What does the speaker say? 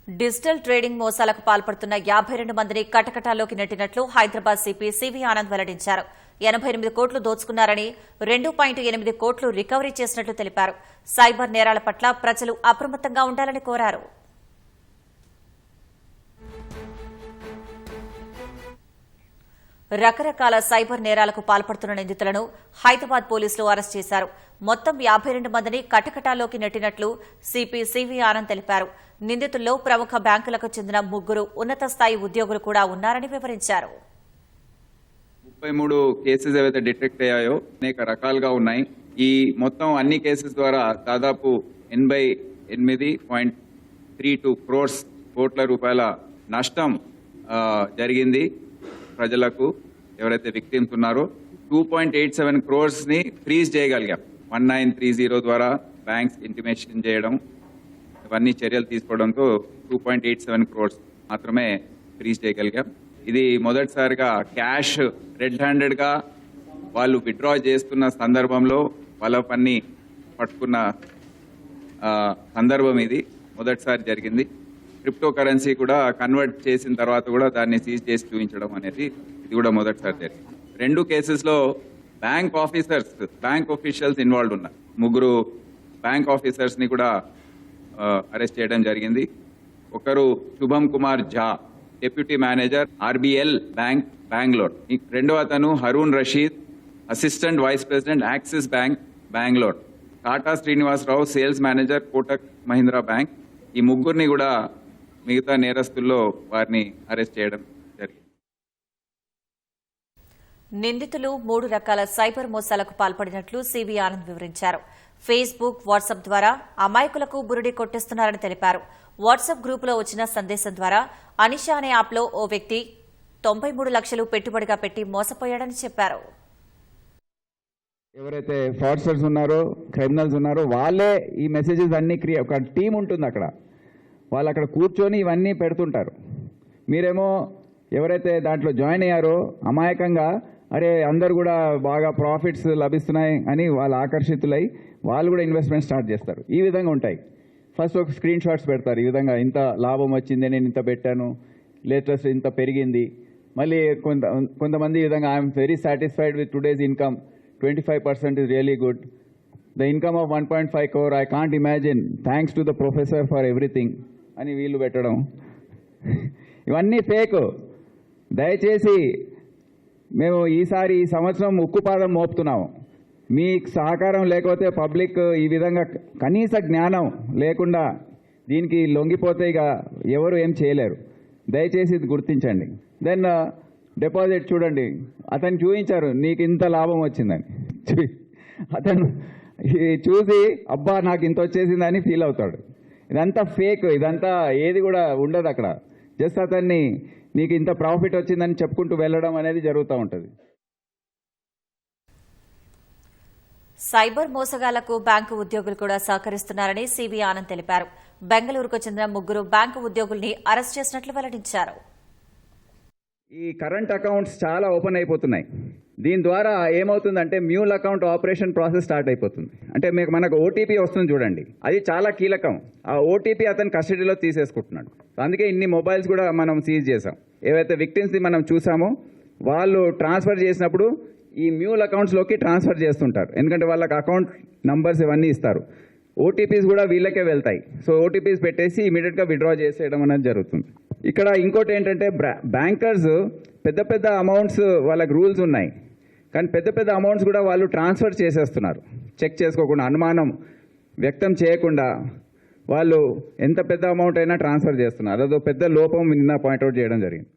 Digital trading మోసాలకు పాల్పడుతున్న 52 మందిని కటకటాల్లోకి నెట్టినట్లు హైదరాబాద్ సిపి సివి ఆనంద్ వెల్లడించారు. 88 కోట్లు దోచుకున్నారని 2.8 కోట్లు రికవరీ చేసినట్లు తెలిపారు. సైబర్ నేరాల పట్ల ప్రజలు అప్రమత్తంగా ఉండాలని కోరారు. రకరకాల సైబర్ నేరాలకు పాల్పడుతున్న నిందితులను హైదరాబాద్ పోలీసులు అరెస్ట్ చేశారు. మొత్తం 52 మందిని కటకటాల్లోకి నెట్టినట్లు సిపి సివి ఆనంద్ తెలిపారు. నిందితుల్లో ప్రముఖ బ్యాంకులకు చెందిన 3 ఉన్నత స్థాయి ఉద్యోగులు కూడా ఉన్నారని వివరించారు. 33 కేసెస్ ఏవైతే డిటెక్ట్ అయ్యాయో అనేక రకాలుగా ఉన్నాయి. ఈ మొత్తం అన్ని కేసెస్ ద్వారా దాదాపు 88.32 కోట్ల రూపాయల నష్టం జరిగింది. ప్రజలకు ఎవరైతే విక్టిమ్స్ ఉన్నారో 2.87 crores ని ఫ్రీజ్ చేయగలిగాం. 1930 ద్వారా బ్యాంక్స్ ఇంటిమేషన్ చేయడం ఇవన్నీ చర్యలు తీసుకోవడంతో 2.87 crores మాత్రమే ఫ్రీజ్ చేయగలిగాం. ఇది మొదటిసారిగా క్యాష్ రెడ్ హ్యాండెడ్ గా వాళ్ళు విత్డ్రా చేస్తున్న సందర్భంలో వాళ్ళ పని పట్టుకున్న సందర్భం ఇది మొదటిసారి జరిగింది. క్రిప్టో కరెన్సీ కూడా కన్వర్ట్ చేసిన తర్వాత కూడా దాన్ని సీజ్ చేసి చూపించడం అనేది ఇది కూడా మొదటిసారి జరిగింది. 2 కేసెస్లో బ్యాంక్ ఆఫీషియల్స్ ఇన్వాల్వ్ ఉన్నారు. 3 బ్యాంక్ ఆఫీసర్స్ ని కూడా అరెస్ట్ చేయడం జరిగింది. ఒకరు Shubham Kumar Jha, deputy manager RBL bank Bengaluru. రెండో అతను Haroon Rashid, assistant vice president Axis bank Bengaluru. Tata Srinivasarao, sales manager Kotak Mahindra bank. ఈ 3 కూడా మిగతా నేరస్తుల్లో వారిని అరెస్ట్ చేయడం జరిగింది. నిందితులు 3 రకాల సైబర్ మోసాలకు పాల్పడినట్లు సివి ఆనంద్ వివరించారు. ఫేస్బుక్, వాట్సాప్ ద్వారా అమాయకులకు బురిడి కొట్టిస్తున్నారని తెలిపారు. వాట్సాప్ గ్రూపులో వచ్చిన సందేశం ద్వారా అనిషా అనే యాప్లో ఓ వ్యక్తి 93 లక్షలు పెట్టుబడిగా పెట్టి మోసపోయాడని చెప్పారు. ఎవరైతే ఫ్రాడ్స్టర్స్ ఉన్నారో, క్రిమినల్స్ ఉన్నారో వాళ్ళే ఈ మెసేజెస్ అన్ని ఒక టీం ఉంటుంది అక్కడ. వాళ్ళు అక్కడ కూర్చొని ఇవన్నీ పెడుతుంటారు. మీరేమో ఎవరైతే దాంట్లో జాయిన్ అయ్యారో అమాయకంగా అరే అందరు కూడా బాగా ప్రాఫిట్స్ లభిస్తున్నాయి అని వాళ్ళు ఆకర్షితులై వాళ్ళు కూడా ఇన్వెస్ట్మెంట్ స్టార్ట్ చేస్తారు. ఈ విధంగా ఉంటాయి. ఫస్ట్ ఒక స్క్రీన్ షాట్స్ పెడతారు. ఈ విధంగా ఇంత లాభం వచ్చింది, నేను ఇంత పెట్టాను, లేటెస్ట్ ఇంత పెరిగింది. మళ్ళీ కొంతమంది ఈ విధంగా I'm very satisfied with today's income, 25% is really good. The income of 1.5 crore, I can't imagine. Thanks to the professor for everything. అని వీళ్ళు పెట్టడం ఇవన్నీ ఫేక్. దయచేసి మేము ఈ సంవత్సరం ఉక్కుపాదం మోపుతున్నాము. మీ సహకారం లేకపోతే పబ్లిక్ ఈ విధంగా కనీస జ్ఞానం లేకుండా దీనికి లొంగిపోతే ఇక ఎవరు ఏం చేయలేరు. దయచేసి ఇది గుర్తించండి. దెన్ డిపాజిట్ చూడండి, అతను చూపించారు నీకు ఇంత లాభం వచ్చిందని. అతను చూసి అబ్బా నాకు ఇంత వచ్చేసిందని ఫీల్ అవుతాడు. ఇదంతా ఫేక్, ఇదంతా ఏది కూడా ఉండదు అక్కడ. జస్ట్ అతన్ని నీకు ఇంత ప్రాఫిట్ వచ్చిందని చెప్పుకుంటూ వెళ్ళడం అనేది జరుగుతూ ఉంటుంది. సైబర్ మోసగాళ్లకు బ్యాంకు ఉద్యోగులు కూడా సహకరిస్తున్నారని సివి ఆనంద్ తెలిపారు. బెంగళూరుకు చెందిన 3 బ్యాంకు ఉద్యోగుల్ని అరెస్ట్ చేసినట్లు వెల్లడించారు. ఈ కరెంట్ అకౌంట్స్ చాలా ఓపెన్ అయిపోతున్నాయి. దీని ద్వారా ఏమవుతుందంటే mule account operation process start అయిపోతుంది. అంటే మనకు ఓటీపీ వస్తుంది చూడండి, అది చాలా కీలకం. ఆ ఓటీపీ అతను కస్టడీలో తీసేసుకుంటున్నాడు. అందుకే ఇన్ని మొబైల్స్ కూడా మనం సీజ్ చేసాం. ఏవైతే విక్టిమ్స్ని మనం చూసామో వాళ్ళు ట్రాన్స్ఫర్ చేసినప్పుడు ఈ మ్యూల్ అకౌంట్స్లోకి ట్రాన్స్ఫర్ చేస్తుంటారు. ఎందుకంటే వాళ్ళకి అకౌంట్ నంబర్స్ ఇవన్నీ ఇస్తారు. ఓటీపీస్ కూడా వీళ్ళకే వెళ్తాయి. సో ఓటీపీస్ పెట్టేసి ఇమీడియట్గా విత్డ్రా చేసేయడం అనేది జరుగుతుంది. ఇక్కడ ఇంకోటి ఏంటంటే బ్యాంకర్స్ పెద్ద అమౌంట్స్ వాళ్ళకి రూల్స్ ఉన్నాయి, కానీ పెద్ద అమౌంట్స్ కూడా వాళ్ళు ట్రాన్స్ఫర్ చేసేస్తున్నారు. చెక్ చేసుకోకుండా, అనుమానం వ్యక్తం చేయకుండా వాళ్ళు ఎంత పెద్ద అమౌంట్ అయినా ట్రాన్స్ఫర్ చేస్తున్నారు. అదో పెద్ద లోపం నిన్న పాయింట్అవుట్ చేయడం జరిగింది.